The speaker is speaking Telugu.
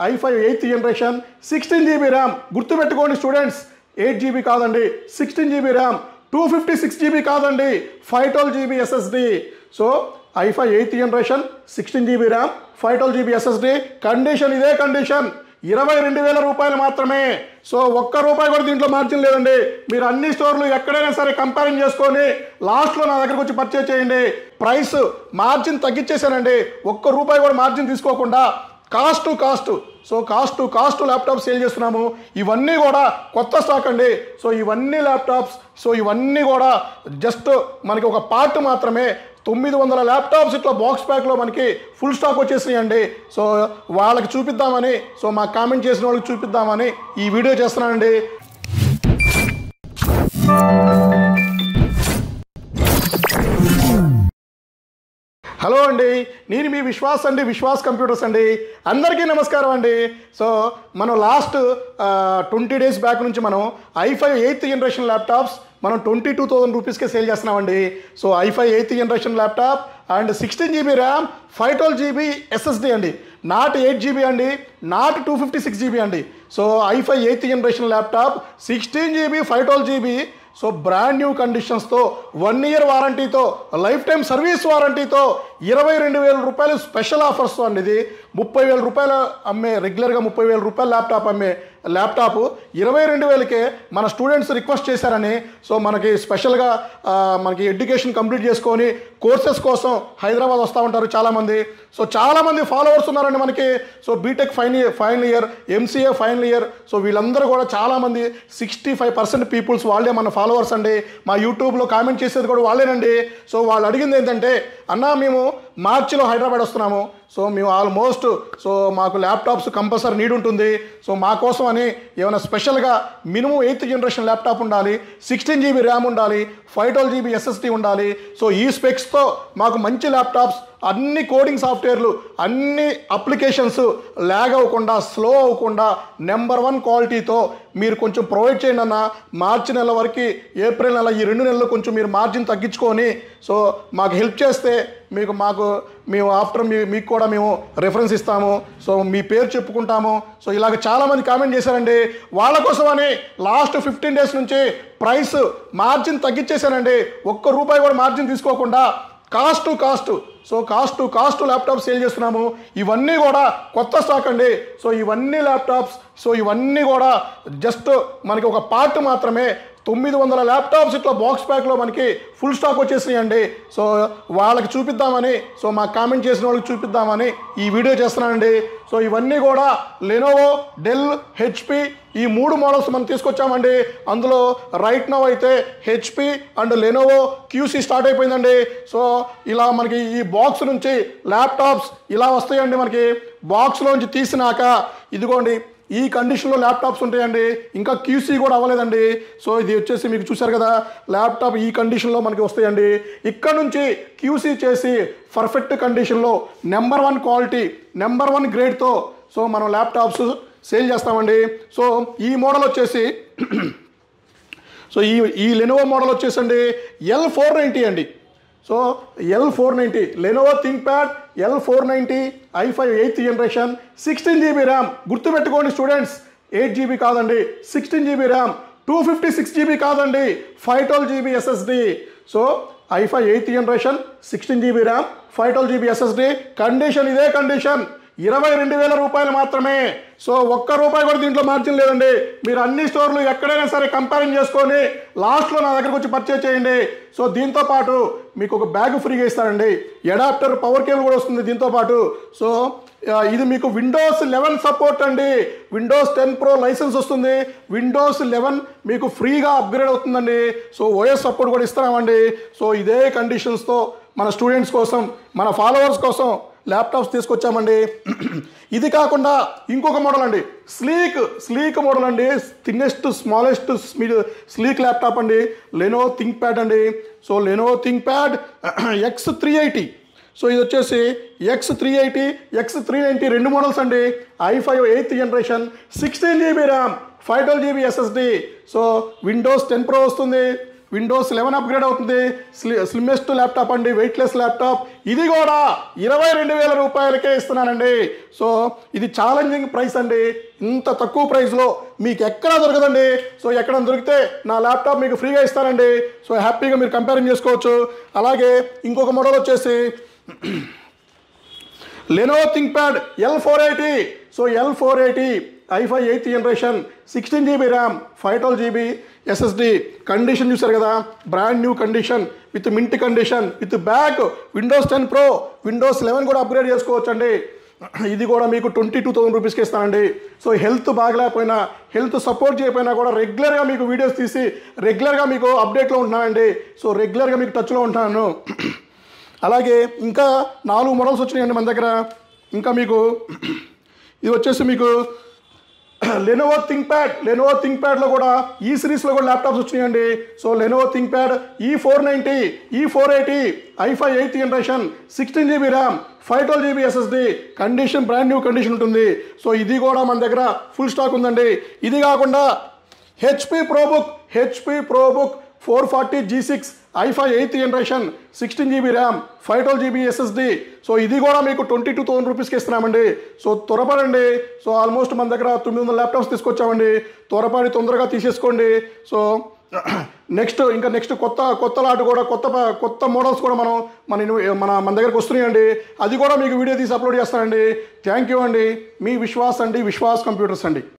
i5 8th generation 16 GB RAM గుర్తుపెట్టుకోండి స్టూడెంట్స్, 8 GB కాదండి 16 GB ర్యామ్, 256 GB కాదండి 512 GB SSD. So i5 8th generation 16 GB RAM 512 GB SSD. Condition ఇదే కండిషన్, 22,000 రూపాయలు మాత్రమే. సో ఒక్క రూపాయి కూడా దీంట్లో మార్జిన్ లేదండి. మీరు అన్ని స్టోర్లు ఎక్కడైనా సరే కంపేరింగ్ చేసుకొని లాస్ట్లో నా దగ్గరకు వచ్చి పర్చేజ్ చేయండి. ప్రైస్ మార్జిన్ తగ్గించేశానండి, ఒక్క రూపాయి కూడా మార్జిన్ తీసుకోకుండా cost to cost laptop sale చేస్తున్నాము. ఇవన్నీ కూడా కొత్త స్టాక్ అండి. సో ఇవన్నీ ల్యాప్టాప్స్, సో ఇవన్నీ కూడా జస్ట్ మనకి ఒక పార్ట్ మాత్రమే. 900 ల్యాప్టాప్స్ ఇట్లా బాక్స్ ప్యాక్లో మనకి ఫుల్ స్టాక్ వచ్చేసినాయండి. సో వాళ్ళకి చూపిద్దామని, సో మా కామెంట్ చేసిన వాళ్ళకి చూపిద్దామని ఈ వీడియో చేస్తున్నానండి. హలో అండి, నేను మీ విశ్వాస్ కంప్యూటర్స్ అండి. అందరికీ నమస్కారం అండి. సో మనం లాస్ట్ 20 days బ్యాక్ నుంచి మనం i5 8th జనరేషన్ ల్యాప్టాప్స్ మనం 22,000 రూపీస్కే సేల్ చేస్తున్నామండి. So i5 8th generation laptop and 16 GB RAM 512 GB SSD అండి, నాట్ 8 GB అండి, నాట్ 256 GB అండి. So i5 8th generation laptop 16 GB 512 GB. So brand new కండిషన్స్తో 1 year వారంటీతో, లైఫ్ టైం సర్వీస్ వారంటీతో 22,000 రూపాయలు స్పెషల్ ఆఫర్స్తో అండి. ఇది 30,000 రూపాయలు అమ్మే, రెగ్యులర్గా 30,000 రూపాయల ల్యాప్టాప్ అమ్మే ల్యాప్టాప్ 22,000కే మన స్టూడెంట్స్ రిక్వెస్ట్ చేశారని. సో మనకి స్పెషల్గా మనకి ఎడ్యుకేషన్ కంప్లీట్ చేసుకొని కోర్సెస్ కోసం హైదరాబాద్ వస్తూ ఉంటారు చాలామంది. సో చాలామంది ఫాలోవర్స్ ఉన్నారండి మనకి. So B Tech final year, MCA final year, so వీళ్ళందరూ కూడా చాలామంది 65% పీపుల్స్ వాళ్ళే మన ఫాలోవర్స్ అండి. మా యూట్యూబ్లో కామెంట్ చేసేది కూడా వాళ్ళేనండి. సో వాళ్ళు అడిగింది ఏంటంటే, అన్నా మేము మార్చిలో హైదరాబాద్ వస్తున్నాము, సో మేము ఆల్మోస్ట్ సో మాకు ల్యాప్టాప్స్ కంపల్సరీ నీడ్ ఉంటుంది. సో మా కోసం అని ఏమైనా స్పెషల్గా మినిమం 8th జనరేషన్ ల్యాప్టాప్ ఉండాలి, 16 GB ర్యామ్ ఉండాలి, 512 GB SSD ఉండాలి. సో ఈ స్పెక్స్తో మాకు మంచి ల్యాప్టాప్స్, అన్ని కోడింగ్ సాఫ్ట్వేర్లు, అన్ని అప్లికేషన్స్ ల్యాగ్ అవ్వకుండా, స్లో అవ్వకుండా నెంబర్ 1 క్వాలిటీతో మీరు కొంచెం ప్రొవైడ్ చేయండి అన్న. మార్చి నెల వరకు, ఏప్రిల్ నెల, ఈ 2 నెలలు కొంచెం మీరు మార్జిన్ తగ్గించుకొని సో మాకు హెల్ప్ చేస్తే మేము ఆఫ్టర్ మీకు కూడా మేము రెఫరెన్స్ ఇస్తాము. సో మీ పేరు చెప్పుకుంటాము. సో ఇలాగ చాలామంది కామెంట్ చేశారండి. వాళ్ళ కోసమని లాస్ట్ 15 days నుంచి ప్రైస్ మార్జిన్ తగ్గించేశానండి, ఒక్క రూపాయి కూడా మార్జిన్ తీసుకోకుండా cost to cost laptop sale చేస్తున్నాము. ఇవన్నీ కూడా కొత్త స్టాక్ అండి. సో ఇవన్నీ ల్యాప్టాప్స్, సో ఇవన్నీ కూడా జస్ట్ మనకి ఒక పార్ట్ మాత్రమే. 900 ల్యాప్టాప్స్ ఇట్లా బాక్స్ ప్యాక్లో మనకి ఫుల్ స్టాక్ వచ్చేసినాయండి. సో వాళ్ళకి చూపిద్దామని, సో మా కామెంట్ చేసిన వాళ్ళకి చూపిద్దామని ఈ వీడియో చేస్తున్నానండి. సో ఇవన్నీ కూడా లెనోవో, డెల్, హెచ్పి, ఈ 3 మోడల్స్ మనం తీసుకొచ్చామండి. అందులో రైట్ నౌ అయితే HP and Lenovo QC start అయిపోయిందండి. సో ఇలా మనకి ఈ బాక్స్ నుంచి ల్యాప్టాప్స్ ఇలా వస్తాయండి. మనకి బాక్స్లోంచి తీసినాక ఇదిగోండి ఈ కండిషన్లో ల్యాప్టాప్స్ ఉంటాయండి. ఇంకా క్యూసీ కూడా అవ్వలేదండి. సో ఇది వచ్చేసి మీకు చూశారు కదా, ల్యాప్టాప్ ఈ కండిషన్లో మనకి వస్తాయండి. ఇక్కడ నుంచి క్యూసీ చేసి పర్ఫెక్ట్ కండిషన్లో నెంబర్ 1 క్వాలిటీ, నెంబర్ 1 గ్రేడ్తో సో మనం ల్యాప్టాప్స్ సేల్ చేస్తామండి. సో ఈ మోడల్ వచ్చేసి సో ఈ లెనోవో మోడల్ వచ్చేసండి L490 అండి. So L490 Lenovo ThinkPad L490 i5 8th generation 16 GB RAM. గుర్తుపెట్టుకోండి స్టూడెంట్స్, 8 GB కాదండి 16 GB ర్యామ్, 256 GB కాదండి 512 GB SSD. So i5 8th generation 16 GB RAM 512 GB SSD. Condition ఇదే కండిషన్, 22,000 రూపాయలు మాత్రమే. సో ఒక్క రూపాయి కూడా దీంట్లో మార్జిన్ లేదండి. మీరు అన్ని స్టోర్లు ఎక్కడైనా సరే కంపేరింగ్ చేసుకొని లాస్ట్లో నా దగ్గరకు వచ్చి పర్చేజ్ చేయండి. సో దీంతో పాటు మీకు ఒక బ్యాగ్ ఫ్రీగా ఇస్తానండి, అడాప్టర్, పవర్ కేబుల్ కూడా వస్తుంది దీంతో పాటు. సో ఇది మీకు విండోస్ 11 సపోర్ట్ అండి, విండోస్ 10 Pro లైసెన్స్ వస్తుంది, విండోస్ 11 మీకు ఫ్రీగా అప్గ్రేడ్ అవుతుందండి. సో ఓఎస్ సపోర్ట్ కూడా ఇస్తున్నామండి. సో ఇదే కండిషన్స్తో మన స్టూడెంట్స్ కోసం, మన ఫాలోవర్స్ కోసం ల్యాప్టాప్స్ తీసుకొచ్చామండి. ఇది కాకుండా ఇంకొక మోడల్ అండి, స్లీక్ మోడల్ అండి, థిన్నెస్ట్ స్మాలెస్ట్ స్లీక్ ల్యాప్టాప్ అండి, లెనోవో థింక్ప్యాడ్ అండి. So Lenovo ThinkPad X380. So ఇది వచ్చేసి X380, X390 2 మోడల్స్ అండి. i5 8th generation 16 GB RAM 512 GB SSD. So Windows 10 Pro వస్తుంది, విండోస్ 11 అప్గ్రేడ్ అవుతుంది. స్లిమ్మెస్ట్ ల్యాప్టాప్ అండి, వెయిట్లెస్ ల్యాప్టాప్. ఇది కూడా 22,000 రూపాయలకే ఇస్తున్నానండి. సో ఇది ఛాలెంజింగ్ ప్రైస్ అండి. ఇంత తక్కువ ప్రైస్లో మీకు ఎక్కడా దొరకదండి. సో ఎక్కడ దొరికితే నా ల్యాప్టాప్ మీకు ఫ్రీగా ఇస్తానండి. సో హ్యాపీగా మీరు కంపేరింగ్ చేసుకోవచ్చు. అలాగే ఇంకొక మోడల్ వచ్చేసి Lenovo ThinkPad L480. So L480 i5 8th generation, 16 GB RAM, 512 GB SSD. Condition చూసారు కదా, brand new condition with mint condition with back Windows 10 Pro, Windows 11 కూడా అప్గ్రేడ్ చేసుకోవచ్చు అండి. ఇది కూడా మీకు 22,000 రూపీస్కి ఇస్తానండి. సో హెల్త్ బాగలేకపోయినా, హెల్త్ సపోర్ట్ చేయకపోయినా కూడా రెగ్యులర్గా మీకు వీడియోస్ తీసి రెగ్యులర్గా మీకు అప్డేట్లో ఉంటున్నానండి. సో రెగ్యులర్గా మీకు టచ్లో ఉంటున్నాను. అలాగే ఇంకా 4 మోడల్స్ వచ్చినాయండి మన దగ్గర. ఇంకా మీకు ఇది వచ్చేసి మీకు లెనోవో థింక్ప్యాడ్లో కూడా ఈ సిరీస్లో కూడా ల్యాప్టాప్స్ వచ్చినాయండి. So Lenovo ThinkPad E490, E480 i5 8th generation, 16 GB RAM, 512 GB SSD. Condition brand new condition ఉంటుంది. సో ఇది కూడా మన దగ్గర ఫుల్ స్టాక్ ఉందండి. ఇది కాకుండా HP ProBook 440 G6 i5 8th generation, 16 GB RAM, 512 GB SSD. So ఇది కూడా మీకు 22,000 రూపీస్కి ఇస్తున్నామండి. సో త్వరపడండి. సో ఆల్మోస్ట్ మన దగ్గర 900 ల్యాప్టాప్స్ తీసుకొచ్చామండి. త్వరపడి తొందరగా తీసేసుకోండి. సో నెక్స్ట్ కొత్త లాట్ కూడా కొత్త మోడల్స్ కూడా మన దగ్గరకు వస్తున్నాయండి. అది కూడా మీకు వీడియో తీసి అప్లోడ్ చేస్తానండి. థ్యాంక్ యూ అండి. మీ విశ్వాస్ కంప్యూటర్స్ అండి.